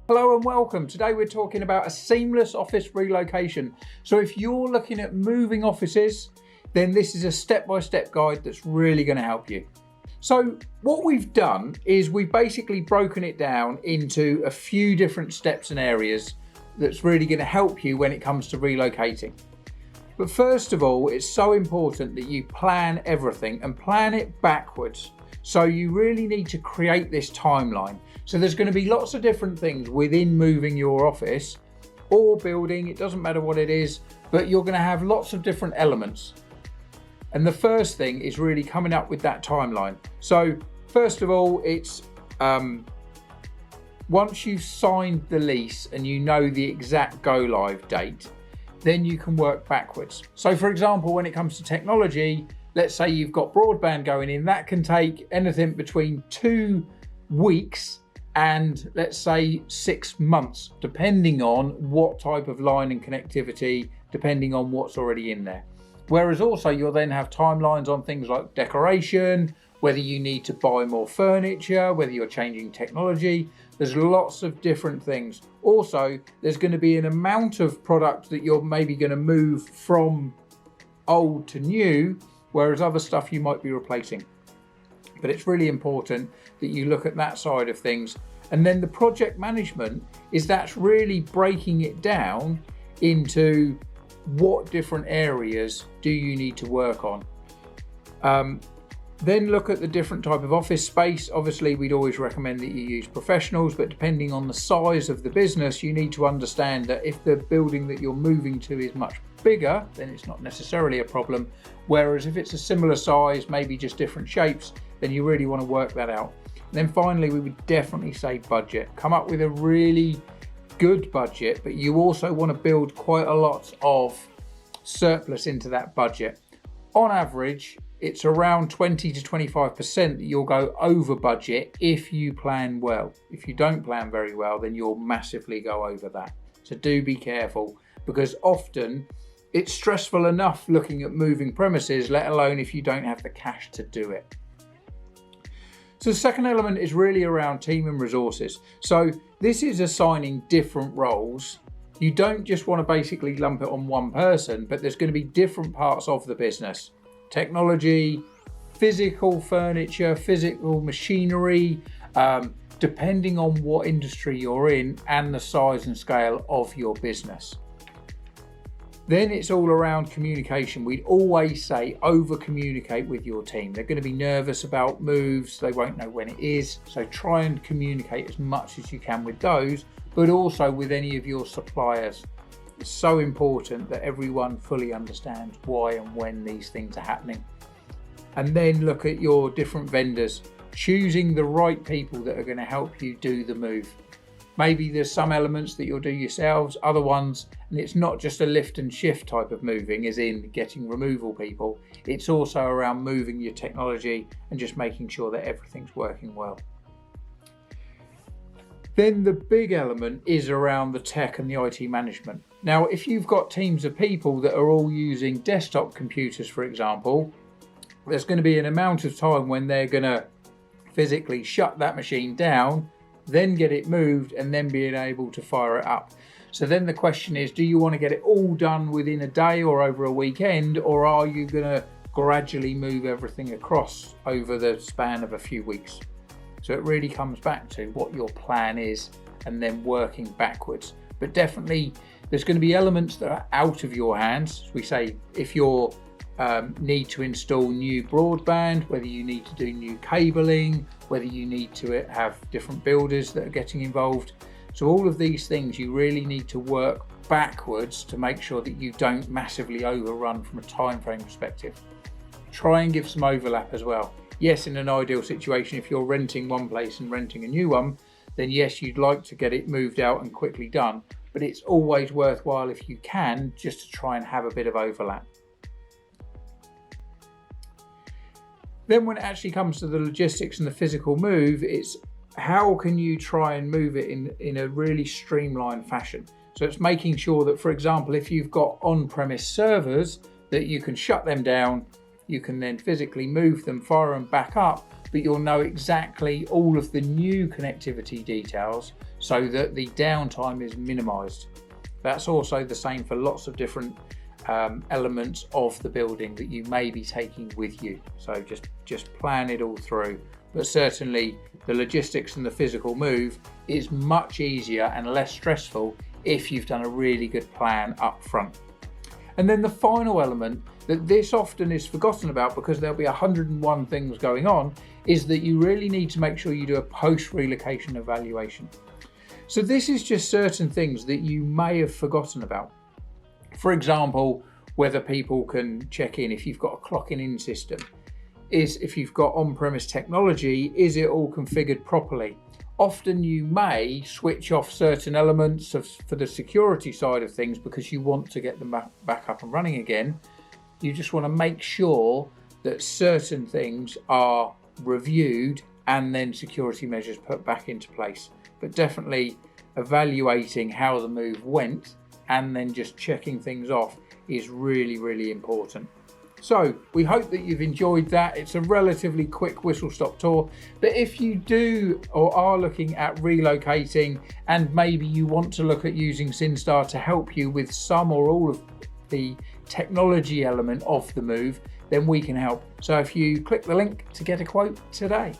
Hello and welcome. Today we're talking about a seamless office relocation. So if you're looking at moving offices, then this is a step-by-step guide that's really going to help you. So what we've done is we've basically broken it down into a few different steps and areas that's really going to help you when it comes to relocating. But first of all, it's so important that you plan everything and plan it backwards. So you really need to create this timeline. So there's going to be lots of different things within moving your office or building, it doesn't matter what it is, but you're going to have lots of different elements. And the first thing is really coming up with that timeline. So first of all, it's once you've signed the lease and you know the exact go live date, then you can work backwards. So for example, when it comes to technology, let's say you've got broadband going in, that can take anything between 2 weeks and let's say 6 months, depending on what type of line and connectivity, depending on what's already in there. Whereas also you'll then have timelines on things like decoration, whether you need to buy more furniture, whether you're changing technology. There's lots of different things. Also, there's going to be an amount of product that you're maybe going to move from old to new, whereas other stuff you might be replacing. But it's really important that you look at that side of things. And then the project management that's really breaking it down into what different areas do you need to work on. Then look at the different type of office space. Obviously, we'd always recommend that you use professionals, but depending on the size of the business, you need to understand that if the building that you're moving to is much bigger, then it's not necessarily a problem. Whereas if it's a similar size, maybe just different shapes, then you really want to work that out. And then finally, we would definitely say budget. Come up with a really good budget, but you also want to build quite a lot of surplus into that budget. On average, it's around 20 to 25% that you'll go over budget if you plan well. If you don't plan very well, then you'll massively go over that. So do be careful, because often it's stressful enough looking at moving premises, let alone if you don't have the cash to do it. So the second element is really around team and resources. So this is assigning different roles. You don't just want to basically lump it on one person, but there's going to be different parts of the business. Technology, physical furniture, physical machinery, depending on what industry you're in and the size and scale of your business. Then it's all around communication. We'd always say over communicate with your team. They're going to be nervous about moves. They won't know when it is. So try and communicate as much as you can with those, but also with any of your suppliers. It's so important that everyone fully understands why and when these things are happening. And then look at your different vendors, choosing the right people that are going to help you do the move. Maybe there's some elements that you'll do yourselves, other ones, and it's not just a lift and shift type of moving, as in getting removal people. It's also around moving your technology and just making sure that everything's working well. Then the big element is around the tech and the IT management. Now, if you've got teams of people that are all using desktop computers, for example, there's going to be an amount of time when they're going to physically shut that machine down, then get it moved, and then being able to fire it up. So then the question is, do you want to get it all done within a day or over a weekend, or are you going to gradually move everything across over the span of a few weeks? So it really comes back to what your plan is and then working backwards. But definitely there's going to be elements that are out of your hands. We say if you need to install new broadband, whether you need to do new cabling, whether you need to have different builders that are getting involved. So all of these things you really need to work backwards to make sure that you don't massively overrun from a time frame perspective. Try and give some overlap as well. Yes, in an ideal situation, if you're renting one place and renting a new one, then yes, you'd like to get it moved out and quickly done, but it's always worthwhile if you can, just to try and have a bit of overlap. Then when it actually comes to the logistics and the physical move, it's how can you try and move it in a really streamlined fashion. So it's making sure that, for example, if you've got on-premise servers, that you can shut them down, you can then physically move them, fire them back up, but you'll know exactly all of the new connectivity details so that the downtime is minimized. That's also the same for lots of different elements of the building that you may be taking with you. So just plan it all through. But certainly the logistics and the physical move is much easier and less stressful if you've done a really good plan up front. And then the final element that this often is forgotten about because there'll be 101 things going on is that you really need to make sure you do a post-relocation evaluation. So this is just certain things that you may have forgotten about. For example, whether people can check in if you've got a clocking in system. If you've got on-premise technology, is it all configured properly? Often you may switch off certain elements for the security side of things because you want to get them back up and running again. You just want to make sure that certain things are reviewed and then security measures put back into place. But definitely evaluating how the move went and then just checking things off is really, really important. So we hope that you've enjoyed that. It's a relatively quick whistle-stop tour, but if you do or are looking at relocating and maybe you want to look at using Syn-Star to help you with some or all of the technology element of the move, then we can help. So if you click the link to get a quote today.